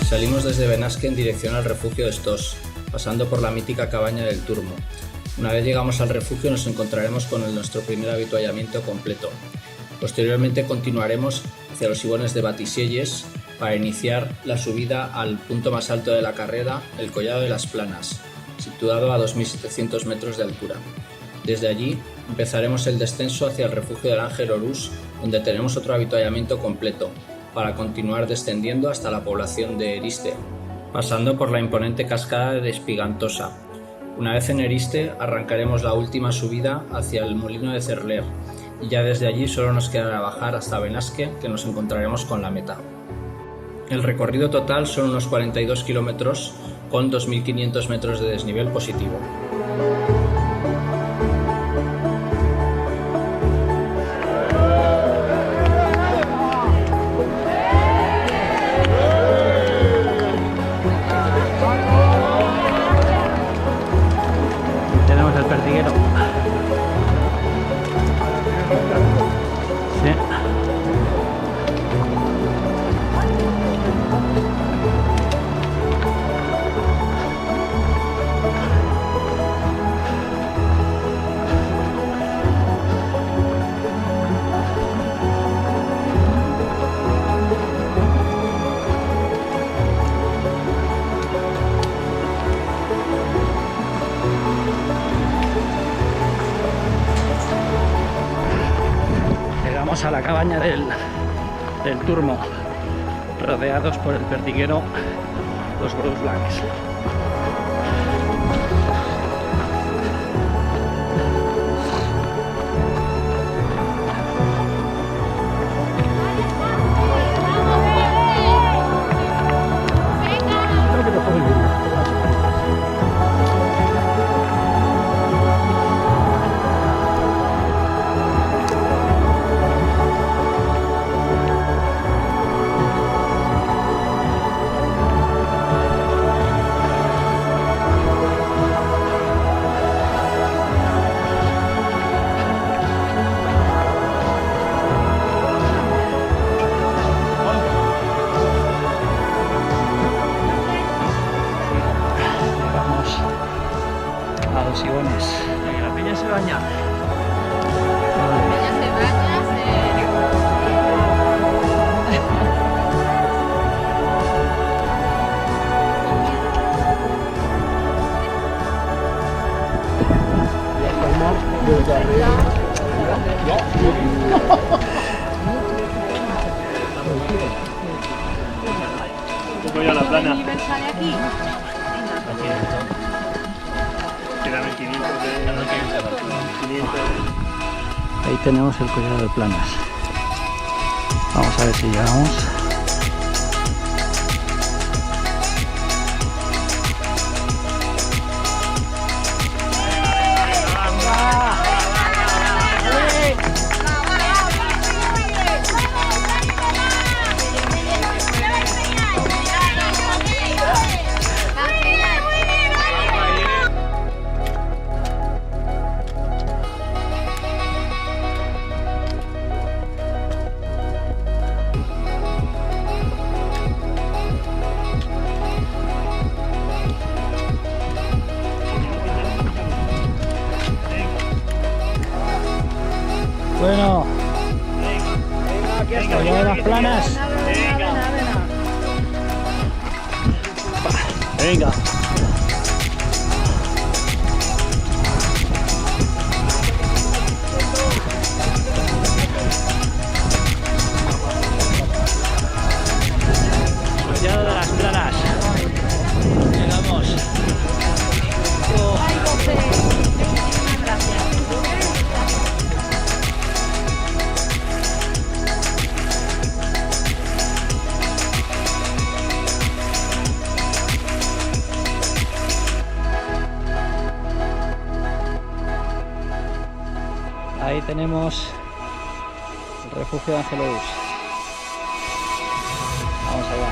Salimos desde Benasque en dirección al refugio de Estós, pasando por la mítica cabaña del Turmo. Una vez llegamos al refugio nos encontraremos con nuestro primer avituallamiento completo. Posteriormente continuaremos hacia los Ibones de Batisielles para iniciar la subida al punto más alto de la carrera, el Collado de las Planas, situado a 2.700 metros de altura. Desde allí empezaremos el descenso hacia el refugio del Ángel Orús, donde tenemos otro avituallamiento completo, para continuar descendiendo hasta la población de Eriste, pasando por la imponente cascada de Espigantosa. Una vez en Eriste arrancaremos la última subida hacia el molino de Cerler, y ya desde allí solo nos quedará bajar hasta Benasque, que nos encontraremos con la meta. El recorrido total son unos 42 kilómetros con 2.500 metros de desnivel positivo. Tenemos el perdiguero. Sí. Llegamos a la cabaña del Turmo, rodeados por el perdiguero, los Gros Blancs. A los Ibones. La peña se baña. Voy a la plana. Sale aquí. Quedan 500 Ahí tenemos el Collado de Planas. Vamos a ver si llegamos. Bueno, Collado de las Planas. Venga. Collado de las Planas. Llegamos. Ay, José. Muchísimas gracias. Ahí tenemos el refugio de Ángel Orús. Vamos allá.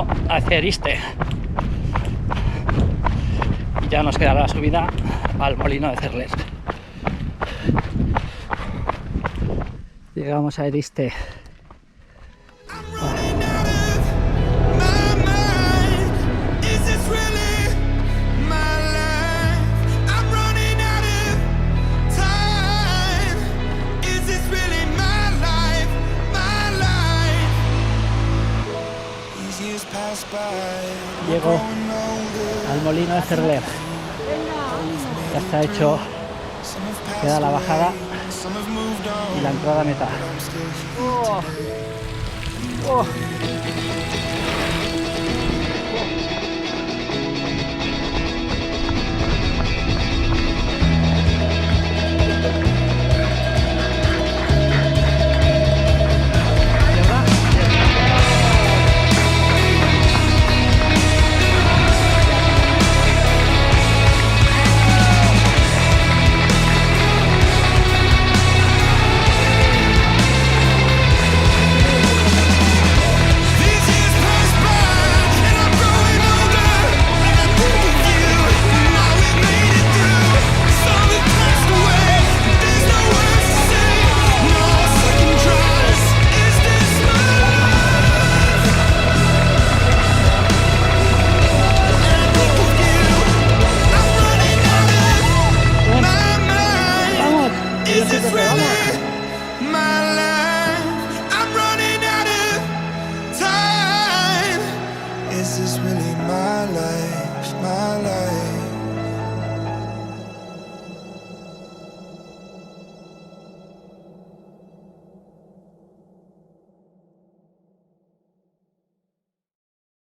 camino hacia Eriste. Y ya nos queda la subida al molino de Cerler. Llegamos a Eriste. Llego al molino de Cerler. Ya está hecho, queda la bajada y la entrada a meta. ¡Oh! ¡Oh! Is this really my life, my life?